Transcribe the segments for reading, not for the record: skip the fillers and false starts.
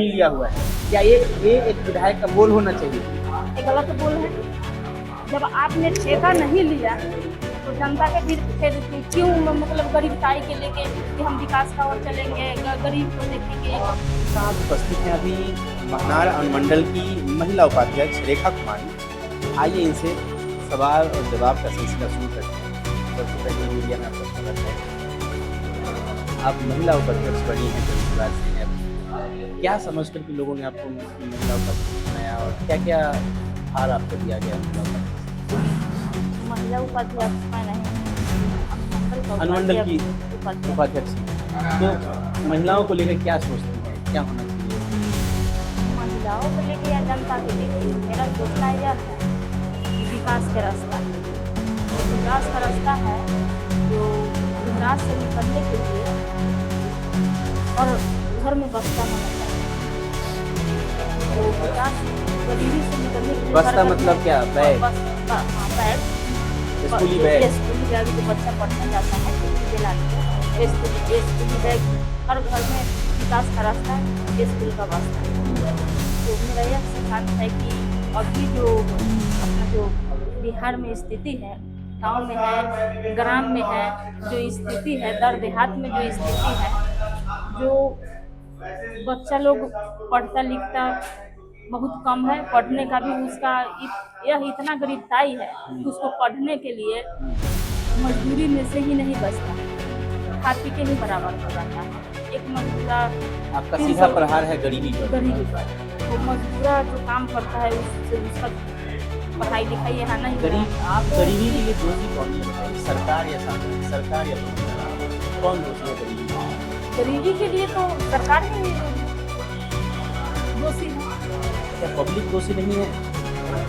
नहीं लिया हुआ है। क्या ये एक विधायक का बोल होना चाहिए? ये गलत बोल है। जब आपने ठेका नहीं लिया तो जनता के फिर क्यों मतलब गरीबताई के लेके कि हम विकास का ओर चलेंगे, गरीब को देखेंगे। आप उपस्थित हैं अभी महनार अनुमंडल की महिला उपाध्यक्ष रेखा कुमारी। आइए इनसे सवाल और जवाब का सिलसिला शुरू करते हैं। सबसे पहले मीडिया में आपका स्वागत है। आप महिला उपाध्यक्ष बनी हैं जल्दबाज से, क्या समझ कर के लोगों ने आपको महिला उपाध्यक्ष बनाया और क्या क्या भार आपको दिया गया महिला उपाध्यक्ष मैं नहीं, अनुमंडल की उपाध्यक्ष? तो महिलाओं को लेकर क्या सोचती हैं, क्या होना चाहिए? महिलाओं को लेके या जनता के लेके मेरा सोचना यह है कि विकास का रास्ता है, विकास का रास्ता है जो विकास से निकलने के लिए और घर में बस्ता होना चाहिए। तो विकास गरीबी से निकलने के लिए बस्ता मतलब क्या? बैग? बैग, स्कूली बैग? स्कूली बैग जो बच्चा पढ़ने जाता है स्कूली बैग हर घर में विकास का रास्ता है, स्कूल का रास्ता है। तो मेरा यह सिद्धांत है कि अभी जो अपना जो बिहार में स्थिति है, गांव में है, ग्राम में है, जो स्थिति है, दर देहात में जो स्थिति है, जो बच्चा लोग पढ़ता लिखता बहुत कम है, पढ़ने का भी उसका यह इतना गरीबताई है कि उसको पढ़ने के लिए मजदूरी में से ही नहीं बचता, खा पी के ही बराबर हो जाता है। एक मजदूरा आपका सीधा प्रहार है गरीबी पर। गरीबी पर तो मजदूरा जो काम करता है उससे उसका पढ़ाई लिखाई यहाँ नहीं गरीब आप गरीबी के लिए दोषी कौन है बताइए? सरकार या शासन? सरकार या कौन दोषी है गरीबी? गरीबी के लिए तो सरकार ही दोषी है। क्या पब्लिक दोषी नहीं है?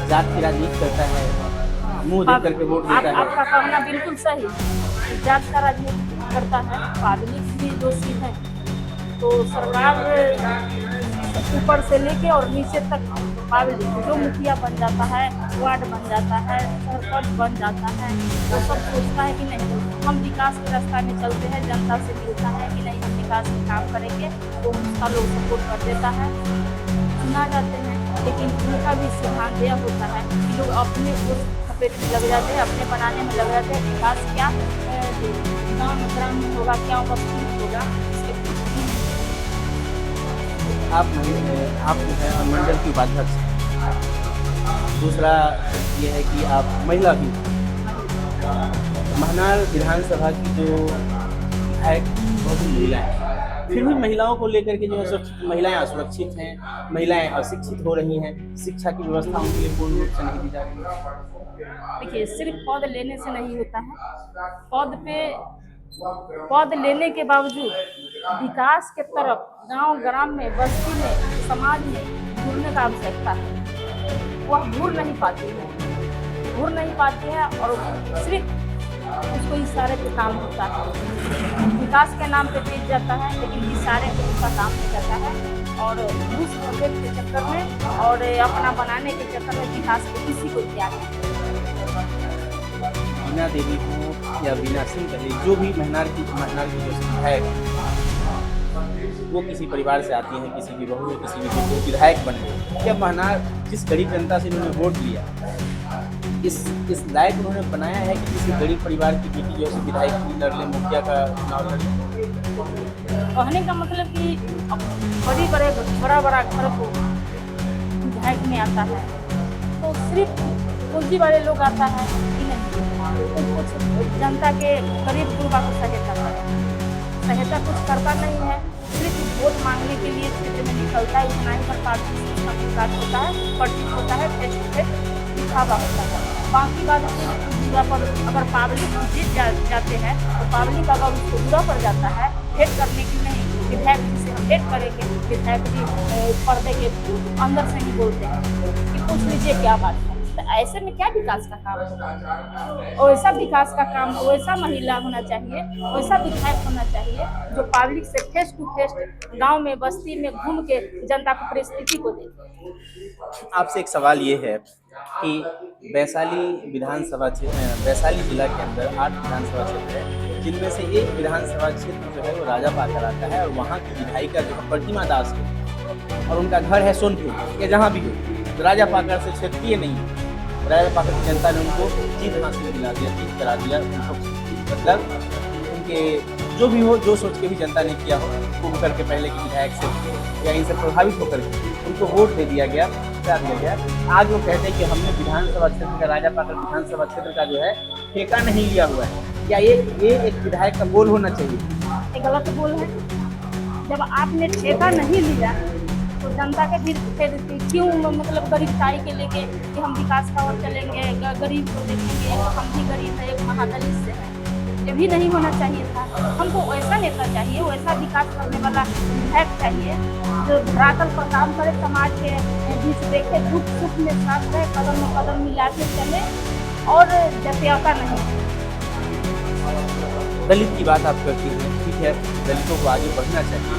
जात की राजनीति करता है, मुंह देख करके वोट देता है। आपका कहना बिल्कुल सही, जात का राजनीति करता है, पब्लिक भी दोषी है। तो सरकार ऊपर से लेके और नीचे तक पब्लिक जो मुखिया बन जाता है, वार्ड बन जाता है, सरपंच बन जाता है, वो सब सोचता है कि नहीं हम विकास के रास्ता में चलते हैं, जनता से मिलता है कि नहीं हम विकास के काम करेंगे, तो उसका लोग सपोर्ट कर देता है, सुना जाते हैं। लेकिन उनका भी सिद्धांत यह होता है कि लोग अपने को सपेट में लग जाते हैं, अपने बनाने में लग जाते हैं। विकास क्या गाँव ग्राम में होगा, क्या बस्ती में होगा, आप जो है अनुमंडल की उपाध्यक्ष हैं। दूसरा ये है कि आप महिला भी महनार विधानसभा की जो विधायक बहुत महिलाएं हैं, फिर भी महिलाओं को लेकर के जो है महिलाएं असुरक्षित हैं, महिलाएं अशिक्षित हो रही हैं, शिक्षा की व्यवस्था उनके लिए पूर्ण रूप से नहीं दी जा रही है। देखिए सिर्फ पद लेने से नहीं होता है, पद लेने के बावजूद विकास के तरफ गांव ग्राम में, बस्ती में, समाज में जुड़ने का आवश्यकता है। वह जुड़ नहीं पाती है और सिर्फ उसको इशारे पे काम होता है। विकास के नाम पे जीत जाता है लेकिन इशारे पे उसका काम हो जाता है और घूस खरीद के चक्कर में और अपना बनाने के चक्कर में विकास को किसी को त्याग नहीं। बीना देवी हो या बीना सिंह कहे, जो भी महनार की जो विधायक वो किसी परिवार से आती हैं, किसी की बहू है, किसी की विधायक बने, क्या महनार जिस गरीब जनता से इन्होंने वोट लिया इस लायक उन्होंने बनाया है कि किसी गरीब परिवार की बेटी जो है विधायक की लड़ ले, मुखिया का चुनाव लड़ ले? कहने का मतलब कि बड़ा घर को विधायक में आता है तो सिर्फ पूंजी वाले लोग आता है कि नहीं, कुछ जनता के गरीब गुरबा को सहायता कुछ करता नहीं है, सिर्फ वोट मांगने के लिए क्षेत्र में निकलता है, उतना ही पर पार्टी होता है, पर्ची होता है, फेस टू फेस दिखावा होता है। बाकी बात पूरा पर अगर पब्लिक जीत जाते हैं तो पब्लिक अगर उसको बुरा पड़ जाता है, हेट करने की नहीं, विधायक जी से हम हेट करेंगे, विधायक जी पर्दे के अंदर से ही बोलते हैं कि पूछ लीजिए क्या बात है। तो ऐसे में क्या विकास का काम होगा? वैसा विकास का काम, वैसा महिला होना चाहिए, वैसा विधायक होना चाहिए जो पब्लिक से फेस टू फेस गांव में, बस्ती में घूम के जनता की परिस्थिति को देखे। आपसे एक सवाल ये है कि वैशाली जिला के अंदर 8 विधानसभा क्षेत्र है, जिनमें से एक विधानसभा क्षेत्र जो है वो राजापाकर आता है और वहाँ की विधायिका जो है प्रतिमा दास है। और उनका घर है सोनपुर या जहाँ भी हो, तो राजा पाकड़ से क्षेत्रीय नहीं है। राजा पाकड़ की जनता ने उनको जीत हासिल दिला दिया, जीत करा दिया उनको, मतलब उनके जो भी हो, जो सोच के भी जनता ने किया हो, वो करके पहले के विधायक से या इनसे प्रभावित होकर के उनको वोट दे दिया गया, दिया गया। आज वो कहते हैं कि हमने विधानसभा क्षेत्र का, राजा पाकड़ विधानसभा क्षेत्र का जो है ठेका नहीं लिया हुआ है। क्या ये एक विधायक का गोल होना चाहिए? ये गलत बोल है। जब आपने ठेका नहीं लिया तो जनता के फिर क्यों मतलब गरीबताई के लेके कि हम विकास का ओर चलेंगे, गरीब को देखेंगे, हम भी गरीब है, एक महादलित से है, ये भी नहीं होना चाहिए था। हमको वैसा नेता चाहिए, वैसा विकास करने वाला विधायक चाहिए जो धरातल पर काम करे, समाज के बीच देखे, दुख सुख में साथ रहे, कदम में कदम मिला के चले और जतियाता नहीं। दलित की बात आप करती हैं, ठीक है, दलितों को आगे बढ़ना चाहिए,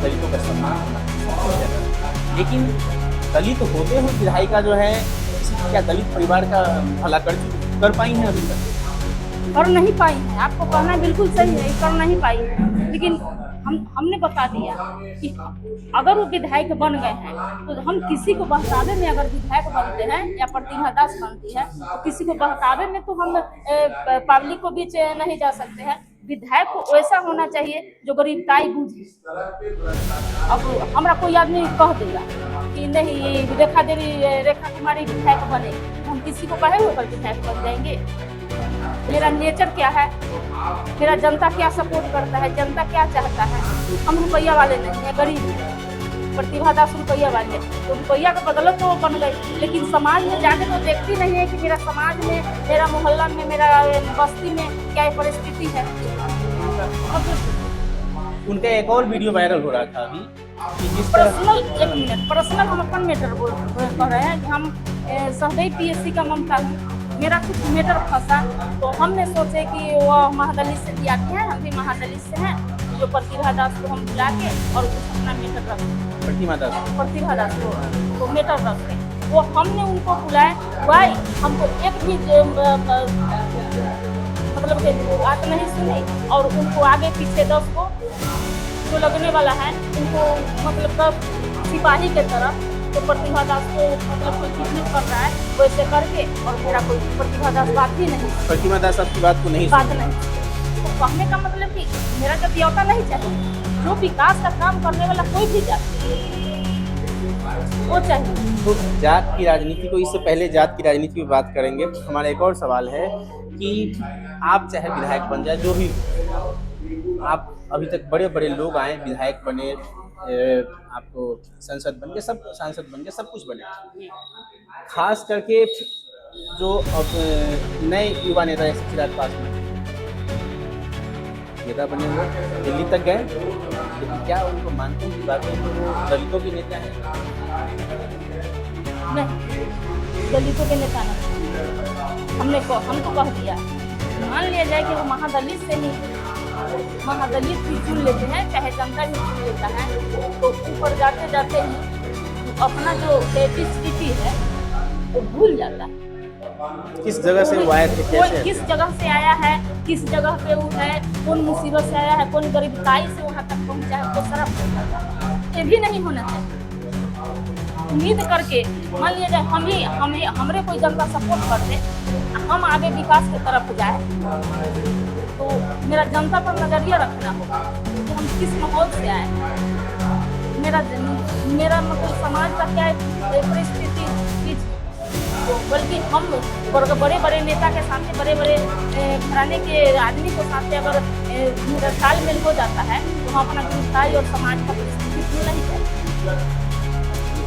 दलितों का सम्मान होना चाहिए, लेकिन दलित होते हुए विधायिका जो है क्या दलित परिवार का भला कर पाई हैं अभी तक? कर नहीं पाई है। आपको कहना बिल्कुल सही है, कर नहीं पाई है, लेकिन हमने बता दिया कि अगर वो विधायक बन गए हैं तो हम किसी को बहकावे में, अगर विधायक बनते हैं या प्रतिभा दास बनती है तो किसी को बहकावे में तो हम पब्लिक को बीच नहीं जा सकते हैं। विधायक को वैसा होना चाहिए जो गरीबताई बूझे। अब हमारा कोई आदमी कह देगा कि नहीं रेखा कुमारी विधायक बने, हम किसी को कहे होकर विधायक बन जाएंगे? मेरा नेचर क्या है, मेरा जनता क्या सपोर्ट करता है, जनता क्या चाहता है। हम रुपया वाले नहीं है, गरीब है। प्रतिभा दास रुपया वाले, तो रुपया का बदौलत तो बन गई, लेकिन समाज में जाके तो देखती नहीं है कि मेरा समाज में, मेरा मोहल्ला में, मेरा बस्ती में क्या परिस्थिति है। उनका एक और वीडियो वायरल हो रहा था अभी कि जिस पर्सनल, एक मिनट, पर्सनल हम अपन मैटर कह रहे हैं कि हम सहदेव पीएससी का ममता हूँ, मेरा कुछ मैटर फंसा तो हमने सोचे कि वो महादलित से भी आते हैं, हम भी महादलित से हैं, जो प्रतिभा दास को हम बुला के और कुछ अपना मैटर रखें, प्रतिभा दास को तो मैटर रखें, वो हमने उनको बुलाया। भाई हमको एक भी मतलब बात नहीं सुनी और उनको आगे पीछे 10 को जो लगने वाला है उनको मतलब 10 सिपाही के तरफ, तो प्रतिभा दास को मतलब कोई बिजनेस कर रहा है वैसे करके, और मेरा कोई प्रतिभा दास बात ही नहीं, प्रतिभा दास आपकी बात को नहीं बात नहीं। तो कहने का मतलब कि मेरा जतियौता नहीं चाहिए, जो विकास का काम करने वाला कोई भी जाति वो चाहिए। तो जात की राजनीति को, इससे पहले जात की राजनीति की बात करेंगे। हमारा एक और सवाल है कि आप चाहे विधायक बन जाए, जो भी आप अभी तक बड़े बड़े लोग आए, विधायक बने, आपको संसद बन के, सब सांसद बन के, सब कुछ बने, खास करके जो अब नए युवा नेता जैसे चिराग पासवान नेता बने हुए दिल्ली तक गए, लेकिन क्या उनको मानते हैं कि बाकी वो दलितों के नेता हैं? नहीं, दलितों के नेता नहीं। हमको कह दिया, मान लिया जाए कि वो महादलित से ही, महादलित भी चुन लेते हैं, चाहे जनता भी चुन लेता है, तो ऊपर जाते जाते ही अपना जो स्थिति है वो भूल जाता है। किस जगह से वो आए थे, कैसे? किस जगह से आया है, किस जगह पे वो है, कौन मुसीबत से आया है, कौन गरीबताई से वहाँ तक पहुँचा है, वो सारा भूल जाता है। ये भी नहीं होना चाहिए। उम्मीद करके मान लिया जाए हमरे कोई जनता सपोर्ट कर दे, हम आगे विकास की तरफ जाए, तो मेरा जनता पर नजरिया रखना होगा कि हम किस माहौल से आए हैं, मेरा मतलब समाज का क्या परिस्थिति, बल्कि हम बड़े बड़े नेता के सामने, बड़े बड़े घराने के आदमी के सामने अगर मेरा तालमेल हो जाता है तो हम अपना गिरफ्तारी और समाज का परिस्थिति भूल नहीं जाए।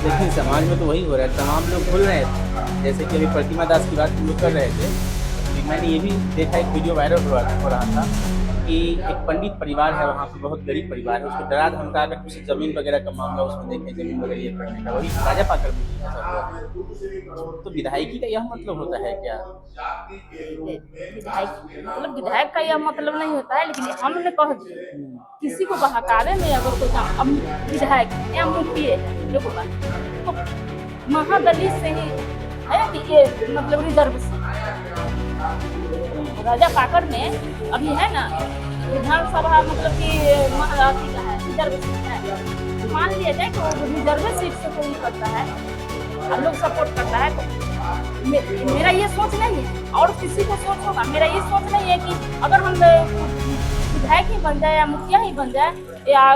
लेकिन समाज में तो वही हो रहा है, तमाम लोग भूल रहे थे। जैसे कि अभी प्रतिमा दास की बात हम लोग कर रहे थे, तो मैंने ये भी देखा, एक वीडियो वायरल हो रहा था कि एक पंडित परिवार है वहाँ पे, बहुत गरीब परिवार है, उसको डरा धमका अगर किसी जमीन वगैरह का मामला उसमें देखें, जमीन वगैरह ये करने का, वही राजा पाकड़ में ऐसा हुआ। तो विधायकी का यह मतलब होता है क्या? विधायक का यह मतलब नहीं होता है, लेकिन हमने कह दिया किसी को बहकावे में अगर कोई विधायक या मुखिया तो महादलित से ही है कि ये मतलब रिजर्व से राजा पाकड़ में अभी है ना विधानसभा, मतलब कि महाराष्ट्र का है, रिजर्व है, जैसे मान लिया जाए कि वो रिजर्व सीट से कोई करता है और लोग सपोर्ट करता है, तो मेरा ये सोच नहीं है और किसी को सोच होगा, मेरा ये सोच नहीं है कि अगर हम विधायक ही बन जाए या मुखिया ही बन जाए या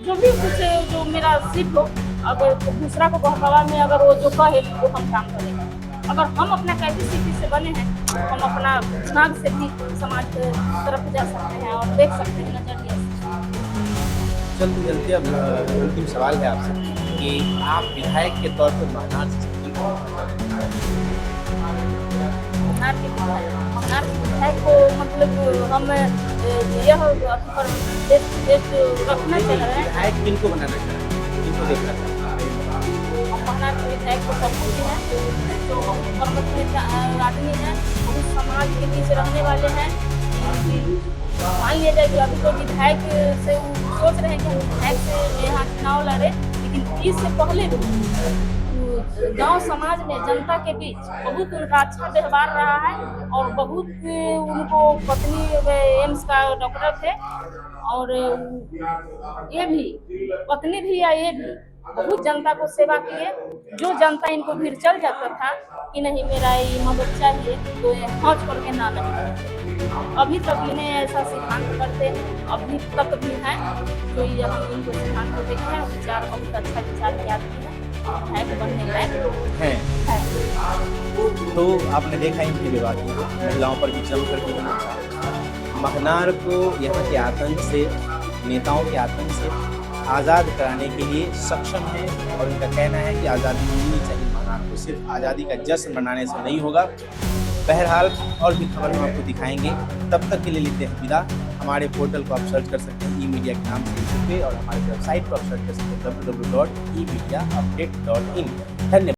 जो भी कुछ जो मेरा सीट हो, अगर दूसरा को बहकावा में अगर वो जो कहे वो हम काम करेंगे। अगर हम अपना कैपेसिटी से बने हैं तो हम अपना दिमाग से भी समाज की तरफ जा सकते हैं और देख सकते हैं नजरिए से। चलते चलते अब अंतिम सवाल है आपसे कि आप विधायक के तौर पर महनार से महनार के विधायक को मतलब हम यह पर देश रखना चाह रहे हैं। विधायक किनको बनाना चाह रहे हैं, किनको देखना चाह रहे हैं? महनार के विधायक को सब है जो कर्मठ आदमी है, उस समाज के बीच रहने वाले हैं। मान लिया जाए कि अभी तो विधायक से सोच रहे हैं कि हम विधायक से यहाँ चुनाव लड़े, लेकिन इससे पहले गांव समाज में जनता के बीच बहुत उनका अच्छा व्यवहार रहा है और बहुत उनको पत्नी एम्स का डॉक्टर थे और ये भी पत्नी भी या ये भी बहुत जनता को सेवा किए। जो जनता इनको फिर चल जाता था कि नहीं मेरा ये मदद चाहिए तो ये हौच करके ना नहीं, अभी तक इन्हें ऐसा सिद्धांत करते अभी तक भी हैं जो ये अभी इनको सिद्धांत देखे हैं। विचार बहुत अच्छा विचार की आदमी है बनने लायक हैं। तो आपने देखा इनके विवाद में महिलाओं पर भी जम कर महनार को यहाँ के आतंक से, नेताओं के आतंक से आज़ाद कराने के लिए सक्षम है और उनका कहना है कि आज़ादी मिलनी चाहिए महनार को, सिर्फ आज़ादी का जश्न मनाने से नहीं होगा। बहरहाल और भी खबर हम आपको दिखाएंगे, तब तक के लिए लेते हैं विदा। हमारे पोर्टल को आप सर्च कर सकते हैं ई-मीडिया के नाम से यूट्यूब पे और हमारे वेबसाइट को आप सर्च कर सकते हैं www.emediaupdate.in। धन्यवाद।